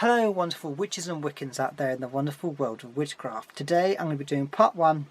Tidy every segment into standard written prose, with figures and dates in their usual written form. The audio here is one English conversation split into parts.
Hello wonderful witches and Wiccans out there in the wonderful world of witchcraft. Today I'm going to be doing part 1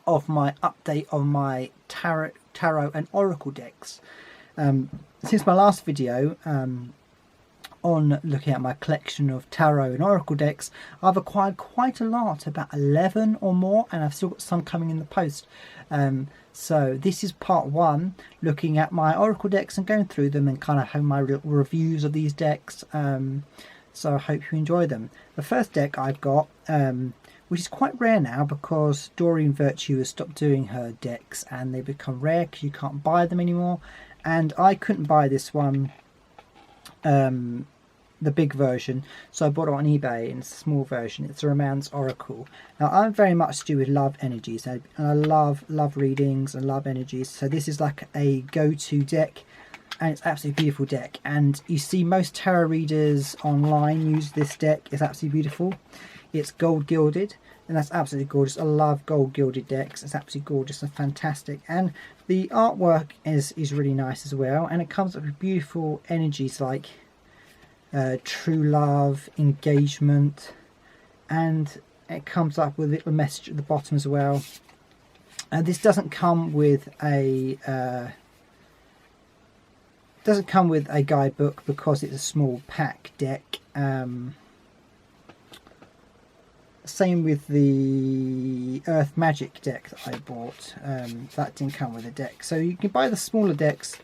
of my update on my tarot and oracle decks. Since my last video on looking at my collection of tarot and oracle decks, I've acquired quite a lot, about 11 or more, and I've still got some coming in the post. So this is part 1, looking at my oracle decks and going through them and kind of having my reviews of these decks. So I hope you enjoy them. The first deck I've got, which is quite rare now because Doreen Virtue has stopped doing her decks and they become rare because you can't buy them anymore. And I couldn't buy this one, the big version, so I bought it on eBay in a small version. It's a Romance Oracle. Now I'm very much to do with love energies, and I love readings and love energies. So this is like a go-to deck. And it's absolutely beautiful deck, and you see most tarot readers online use this deck. It's absolutely beautiful. It's gold gilded, and that's absolutely gorgeous. I love gold gilded decks. It's absolutely gorgeous and fantastic, and the artwork is really nice as well, and it comes up with beautiful energies like true love, engagement, and it comes up with a little message at the bottom as well. And this doesn't come with a guidebook because it's a small pack deck. Same with the Earth Magic deck that I bought. That didn't come with a deck. So you can buy the smaller decks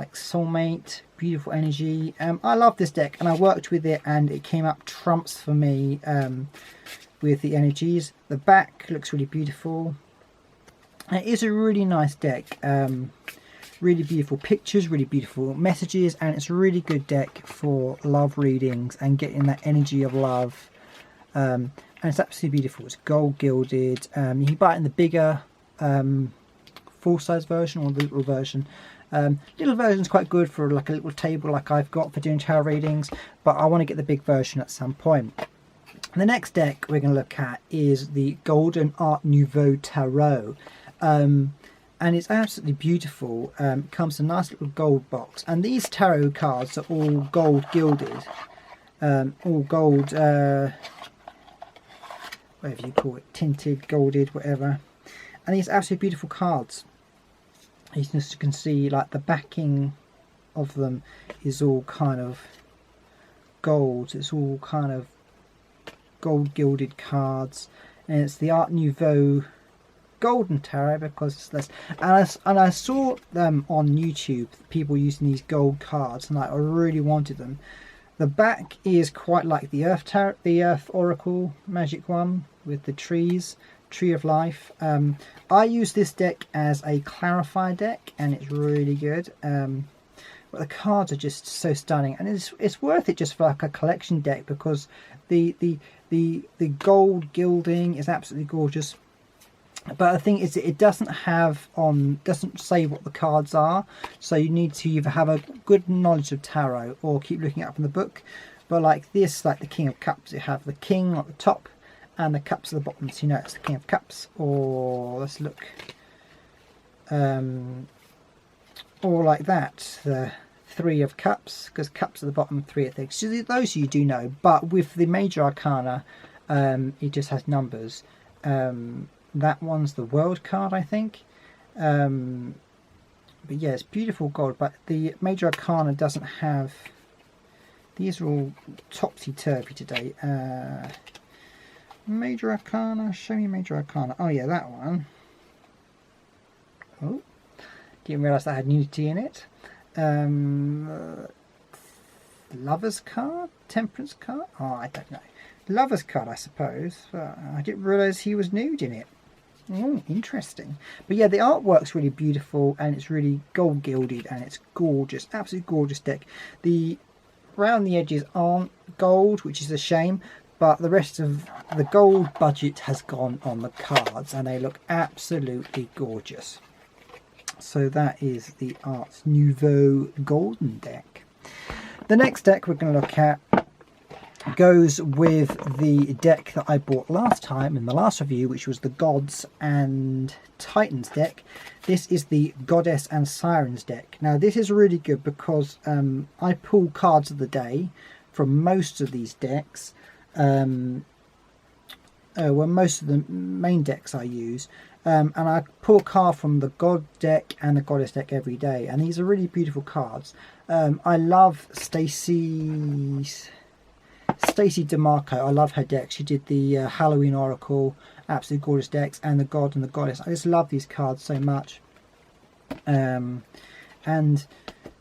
like Soulmate, Beautiful Energy. I love this deck and I worked with it and it came up trumps for me with the energies. The back looks really beautiful. It is a really nice deck. Really beautiful pictures, really beautiful messages, and it's a really good deck for love readings and getting that energy of love. And it's absolutely beautiful. It's gold gilded. You can buy it in the bigger full-size version or the little version. Little version's quite good for like a little table like I've got for doing tarot readings, but I want to get the big version at some point. And the next deck we're going to look at is the Golden Art Nouveau Tarot. And it's absolutely beautiful. It comes in a nice little gold box, and these tarot cards are all gold gilded, all gold, whatever you call it, tinted, golded, whatever. And these absolutely beautiful cards. You can see like the backing of them is all kind of gold. It's all kind of gold gilded cards, and it's the Art Nouveau Golden Tarot because it's less. And I saw them on YouTube, people using these gold cards, and I really wanted them. The back is quite like the Earth Tarot, the Earth Oracle Magic one with the trees, Tree of Life. I use this deck as a clarify deck, and it's really good. But the cards are just so stunning, and it's worth it just for like a collection deck because the gold gilding is absolutely gorgeous. But the thing is, it doesn't say what the cards are, so you need to either have a good knowledge of tarot or keep looking it up in the book. But like this, like the King of Cups, you have the King at the top and the Cups at the bottom, so you know it's the King of Cups. Or let's look, or like that, the Three of Cups, because Cups at the bottom, Three of things. So those you do know, but with the Major Arcana, it just has numbers. That one's the World card, I think. But yeah, it's beautiful gold, but the Major Arcana doesn't have... These are all topsy-turvy today. Major Arcana, show me Major Arcana. Oh yeah, that one. Oh, didn't realise that had nudity in it. Lover's card? Temperance card? Oh, I don't know. Lover's card, I suppose. I didn't realise he was nude in it. Oh, interesting. But yeah, the artwork's really beautiful, and it's really gold gilded, and it's gorgeous, absolutely gorgeous deck. The around the edges aren't gold, which is a shame, but the rest of the gold budget has gone on the cards, and they look absolutely gorgeous. So that is the Art Nouveau Golden deck. The next deck we're going to look at goes with the deck that I bought last time in the last review, which was the Gods and Titans deck. This is the Goddess and Sirens deck. Now this is really good because I pull cards of the day from most of these decks. Well, most of the main decks I use. And I pull a card from the God deck and the Goddess deck every day, and these are really beautiful cards. I love Stacey Demarco. I love her deck. She did the Halloween Oracle, absolutely gorgeous decks, and the God and the Goddess. I just love these cards so much. And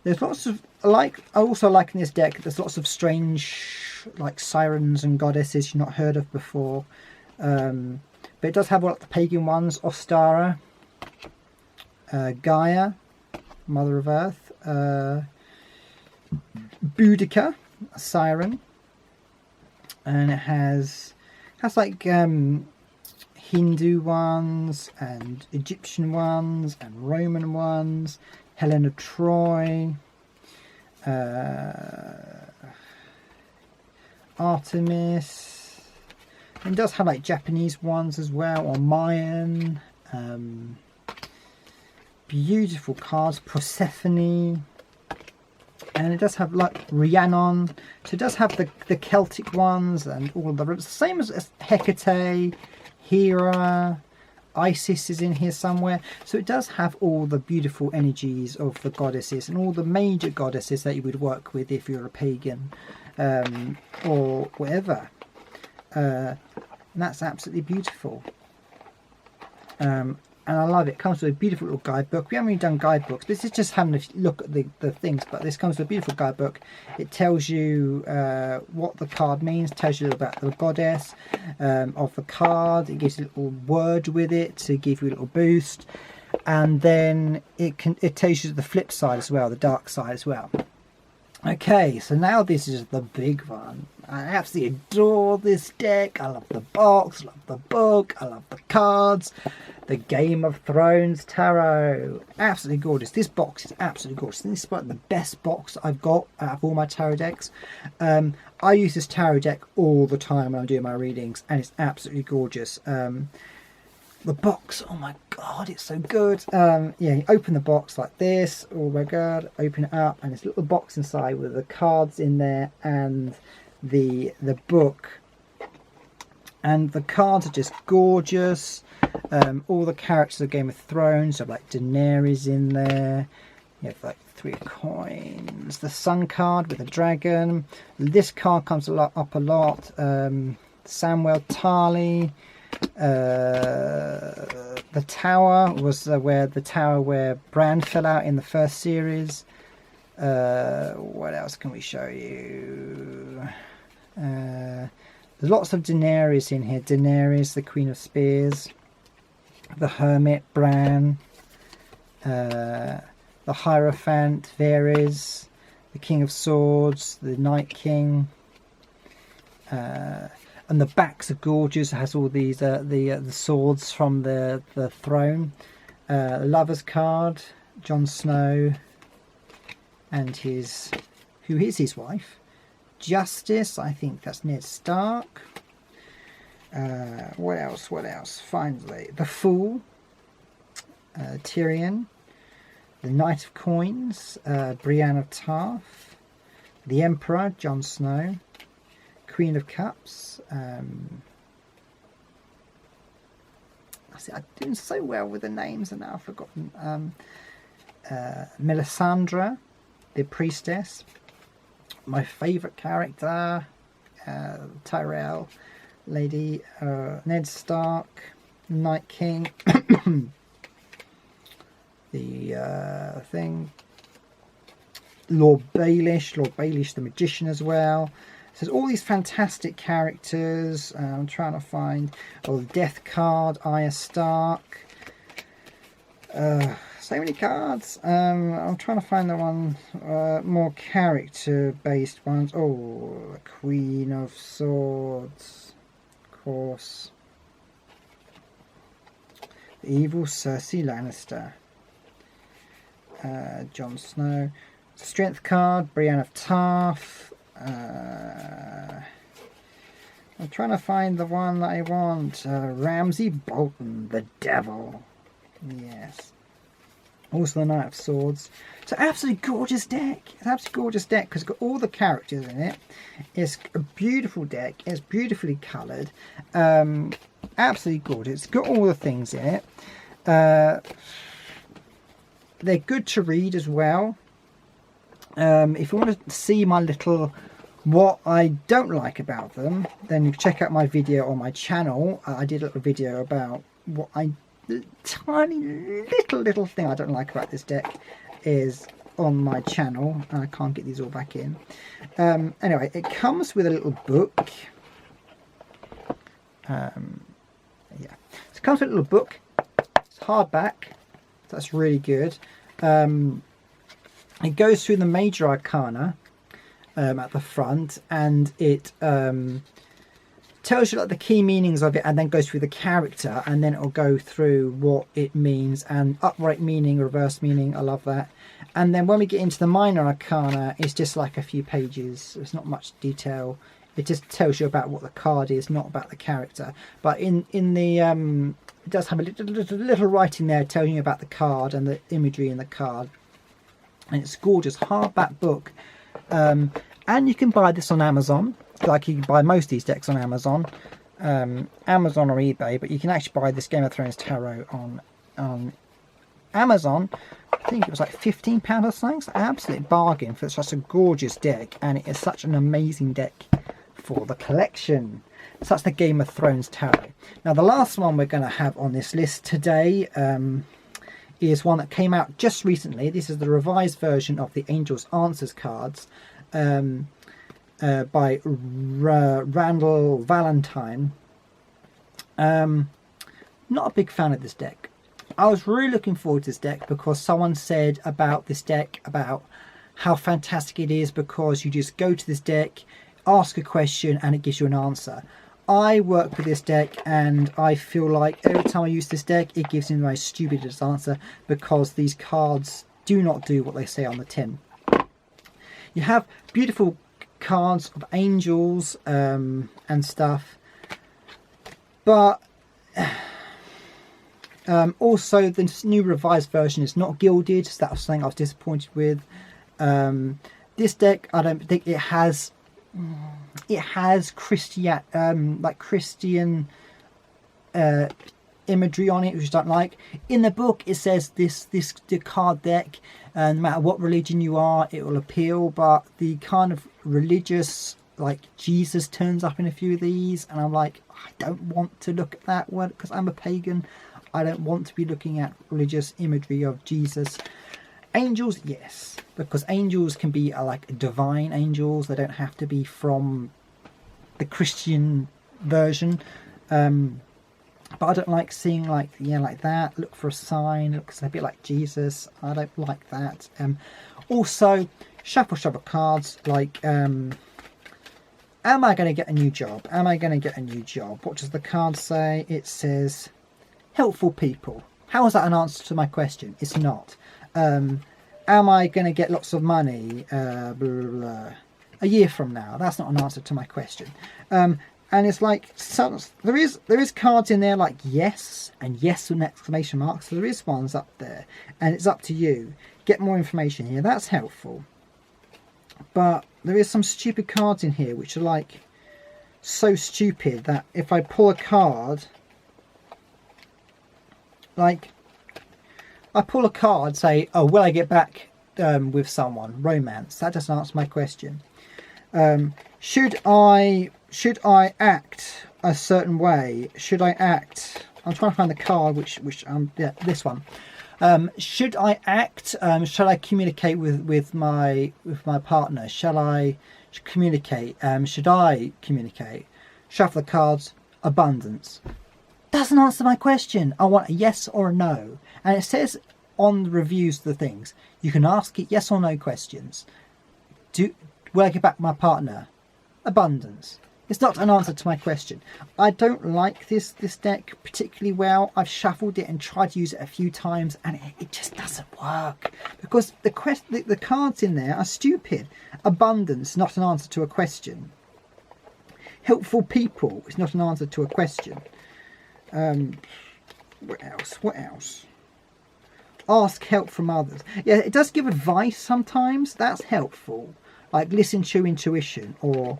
there's lots of I also like in this deck. There's lots of strange like sirens and goddesses you've not heard of before. But it does have all the pagan ones: Ostara, Gaia, Mother of Earth, Boudica, a siren, and it has like Hindu ones and Egyptian ones and Roman ones, Helen of Troy, Artemis. And it does have like Japanese ones as well, or Mayan. Beautiful cards, Persephone. And it does have like Rhiannon. So it does have the Celtic ones and all the same as Hecate, Hera, Isis is in here somewhere. So it does have all the beautiful energies of the goddesses and all the major goddesses that you would work with if you're a pagan or whatever. And that's absolutely beautiful. And I love it. It comes with a beautiful little guidebook. We haven't really done guidebooks. This is just having a look at the things, but this comes with a beautiful guidebook. It tells you what the card means, tells you about the goddess of the card. It gives you a little word with it to give you a little boost, and then it tells you the flip side as well, the dark side as well. Okay, so now this is the big one. I absolutely adore this deck. I love the box, I love the book, I love the cards. The Game of Thrones Tarot. Absolutely gorgeous. This box is absolutely gorgeous. This is like the best box I've got out of all my tarot decks. I use this tarot deck all the time when I'm doing my readings, and it's absolutely gorgeous. The box, oh my god, it's so good. Yeah, you open the box like this. Oh my god, open it up, and there's a little box inside with the cards in there and the book. And the cards are just gorgeous. All the characters of Game of Thrones have like Daenerys in there. You have like 3 coins. The Sun card with a dragon. This card comes up a lot. Samwell Tarly. The Tower was where Bran fell out in the first series. What else can we show you? There's lots of Daenerys in here. Daenerys, the Queen of Spears. The Hermit, Bran. The Hierophant, Varys. The King of Swords, the Night King. And the backs are gorgeous. It has all these the swords from the throne. Lover's card, Jon Snow, and who is his wife? Justice, I think that's Ned Stark. What else? Finally, the Fool, Tyrion, the Knight of Coins, Brienne of Tarth, the Emperor, Jon Snow, Queen of Cups. I'm doing so well with the names and now I've forgotten. Melisandre, the Priestess. My favourite character, Tyrell lady, Ned Stark, Night King, the thing, Lord Baelish the magician as well. So there's all these fantastic characters. I'm trying to find the Death card, Arya Stark. So many cards. I'm trying to find the one more character-based ones. Oh, the Queen of Swords, of course. The evil Cersei Lannister. Jon Snow. Strength card, Brienne of Tarth. I'm trying to find the one that I want. Ramsay Bolton, the Devil. Yes. Also the Knight of Swords. It's an absolutely gorgeous deck. It's an absolutely gorgeous deck because it's got all the characters in it. It's a beautiful deck. It's beautifully coloured. Absolutely gorgeous. It's got all the things in it. They're good to read as well. If you want to see my little what I don't like about them, then you can check out my video on my channel. I did a little video about what the tiny little thing I don't like about this deck is on my channel. I can't get these all back in. Anyway, it comes with a little book. Yeah, so it comes with a little book. It's hardback. So that's really good. It goes through the major arcana at the front, and it tells you like the key meanings of it, and then goes through the character, and then it'll go through what it means, and upright meaning, reverse meaning. I love that. And then when we get into the minor arcana, it's just like a few pages. There's not much detail. It just tells you about what the card is, not about the character. But in the it does have a little writing there telling you about the card and the imagery in the card. And it's a gorgeous hardback book. And you can buy this on Amazon. Like you can buy most of these decks on Amazon, Amazon or eBay, but you can actually buy this Game of Thrones Tarot on Amazon. I think it was like £15 or something. It's an absolute bargain for such a gorgeous deck, and it is such an amazing deck for the collection. So that's the Game of Thrones Tarot. Now the last one we're going to have on this list today is one that came out just recently. This is the revised version of the Angel's Answers cards. By Radleigh Valentine. Not a big fan of this deck. I was really looking forward to this deck because someone said about this deck about how fantastic it is because you just go to this deck, ask a question, and it gives you an answer. I work with this deck and I feel like every time I use this deck it gives me the most stupidest answer because these cards do not do what they say on the tin. You have beautiful cards of angels and stuff, but also the new revised version is not gilded, so that was something I was disappointed with. This deck, I don't think it has Christian imagery on it, which I don't like. In the book it says the card deck, and no matter what religion you are it will appeal, but the kind of religious, like Jesus turns up in a few of these, and I'm like, I don't want to look at that one because I'm a pagan. I don't want to be looking at religious imagery of Jesus. Angels, yes, because angels can be like divine angels. They don't have to be from the Christian version. But I don't like seeing like that. Look for a sign. Looks a bit like Jesus. I don't like that. Also, shuffle cards like am I going to get a new job? Am I going to get a new job? What does the card say? It says helpful people. How is that an answer to my question? It's not. Am I going to get lots of money blah, blah, blah, a year from now? That's not an answer to my question. And it's like, so there is cards in there like yes and yes with an exclamation mark. So there is ones up there, and it's up to you. Get more information here. That's helpful. But there is some stupid cards in here which are like so stupid that if I pull a card, like I pull a card, say, oh, will I get back with someone? Romance. That doesn't answer my question. Should I act a certain way? Should I act? I'm trying to find the card, yeah, this one. Should I act? Shall I communicate with my partner? Shall I communicate? Should I communicate? Shuffle the cards. Abundance. Doesn't answer my question. I want a yes or a no. And it says on the reviews of the things, you can ask it yes or no questions. Will I get back my partner? Abundance. It's not an answer to my question. I don't like this deck particularly well. I've shuffled it and tried to use it a few times, and it just doesn't work because the cards in there are stupid. Abundance, not an answer to a question. Helpful people is not an answer to a question. What else? Ask help from others. Yeah, it does give advice sometimes. That's helpful. Like listen to intuition, or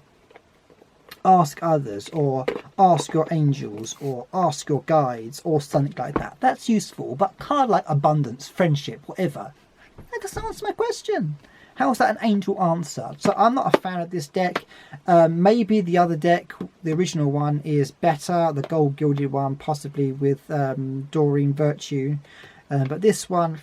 ask others, or ask your angels, or ask your guides, or something like that. That's useful. But card like abundance, friendship, whatever, that doesn't answer my question. How is that an angel answer? So I'm not a fan of this deck. Maybe the other deck, the original one, is better. The gold gilded one, possibly with Doreen Virtue. But this one,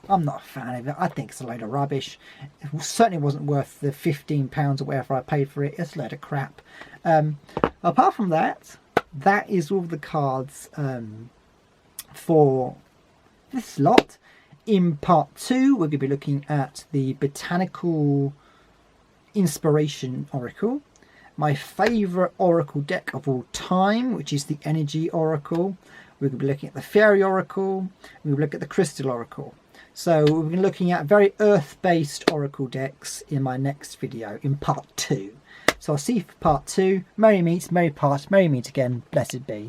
I'm not a fan of it. I think it's a load of rubbish. It certainly wasn't worth the £15 or whatever I paid for it. It's a load of crap. Apart from that, that is all the cards for this lot. In part 2, we're going to be looking at the Botanical Inspiration Oracle, my favourite Oracle deck of all time, which is the Energy Oracle. We're going to be looking at the Fairy Oracle. We'll look at the Crystal Oracle. So we're going to be looking at very Earth-based Oracle decks in my next video, in part 2. So I'll see you for part 2. Merry meet, merry part, merry meet again. Blessed be.